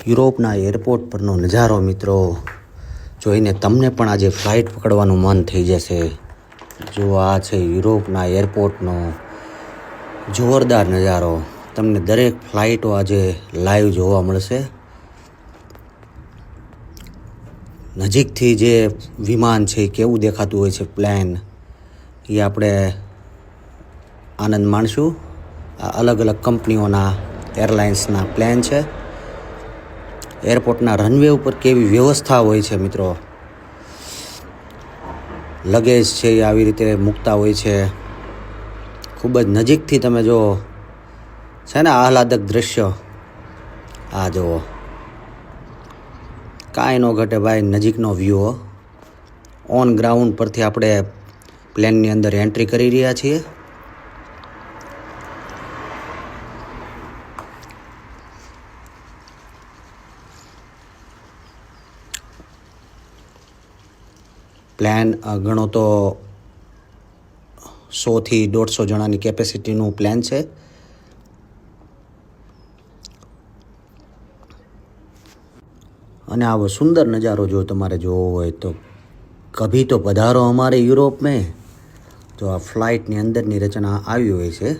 યુરોપના એરપોર્ટ પરનો નજારો મિત્રો જોઈને તમને પણ આજે ફ્લાઇટ પકડવાનું મન થઈ જશે. જો આ છે યુરોપના એરપોર્ટનો જોરદાર નજારો. તમને દરેક ફ્લાઇટો આજે લાઈવ જોવા મળશે. નજીકથી જે વિમાન છે કેવું દેખાતું હોય છે પ્લેન, એ આપણે આનંદ માણશું. આ અલગ અલગ કંપનીઓના એરલાઇન્સના પ્લેન છે. એરપોર્ટના રનવે ઉપર કેવી વ્યવસ્થા હોય છે મિત્રો. લગેજ છે એ આવી રીતે મૂકતા હોય છે. ખૂબ જ નજીકથી તમે જો છે ને આહલાદક દૃશ્ય. આ જુઓ, કાંઈ ન ઘટે ભાઈ, નજીકનો વ્યૂ. ઓન ગ્રાઉન્ડ પરથી આપણે પ્લેનની અંદર એન્ટ્રી કરી રહ્યા છીએ. પ્લેન ગણો તો 100 થી 150 જણાની કેપેસિટીનું પ્લેન છે. અને આવો સુંદર નજારો જો તમારે જોવો હોય તો કભી તો પધારો અમારે યુરોપ મેં. જો આ ફ્લાઇટની અંદરની રચના આવી હોય છે.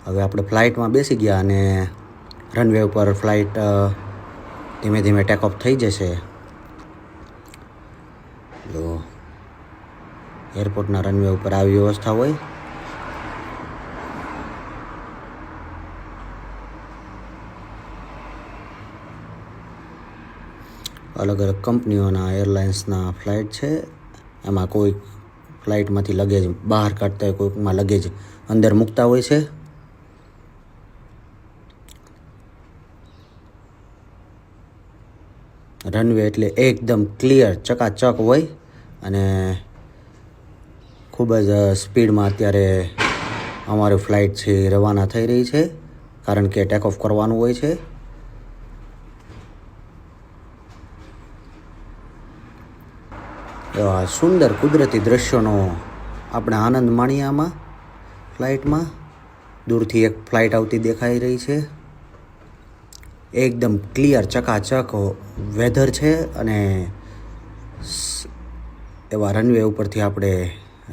હવે આપણે ફ્લાઇટમાં બેસી ગયા અને રનવે ઉપર ફ્લાઇટ ધીમે ધીમે ટેક ઓફ થઈ જશે. જો એરપોર્ટના રનવે ઉપર આવી વ્યવસ્થા હોય. અલગ અલગ કંપનીઓના એરલાઇન્સના ફ્લાઇટ છે. એમાં કોઈ ફ્લાઇટમાંથી લગેજ બહાર કાઢતા હોય, કોઈકમાં લગેજ અંદર મૂકતા હોય છે. રનવે એટલે એકદમ ક્લિયર, ચકાચક હોય અને ખૂબ જ સ્પીડમાં અત્યારે અમારી ફ્લાઇટ છે રવાના થઈ રહી છે, કારણ કે ટેક ઓફ કરવાનું હોય છે. એવા સુંદર કુદરતી દ્રશ્યોનો આપણે આનંદ માણીએ. આમાં ફ્લાઇટમાં દૂરથી એક ફ્લાઇટ આવતી દેખાઈ રહી છે. એકદમ ક્લિયર ચકાચક વેધર છે અને એવા રનવે ઉપરથી આપણે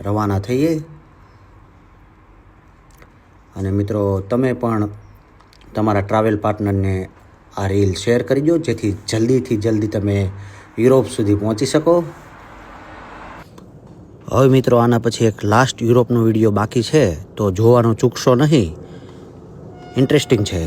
રવાના થઈએ. અને મિત્રો, તમે પણ તમારા ટ્રાવેલ પાર્ટનરને આ રીલ શેર કરી દો, જેથી જલ્દીથી જલ્દી તમે યુરોપ સુધી પહોંચી શકો. હવે મિત્રો, આના પછી એક લાસ્ટ યુરોપનો વિડીયો બાકી છે, તો જોવાનું ચૂકશો નહીં. ઇન્ટરેસ્ટિંગ છે.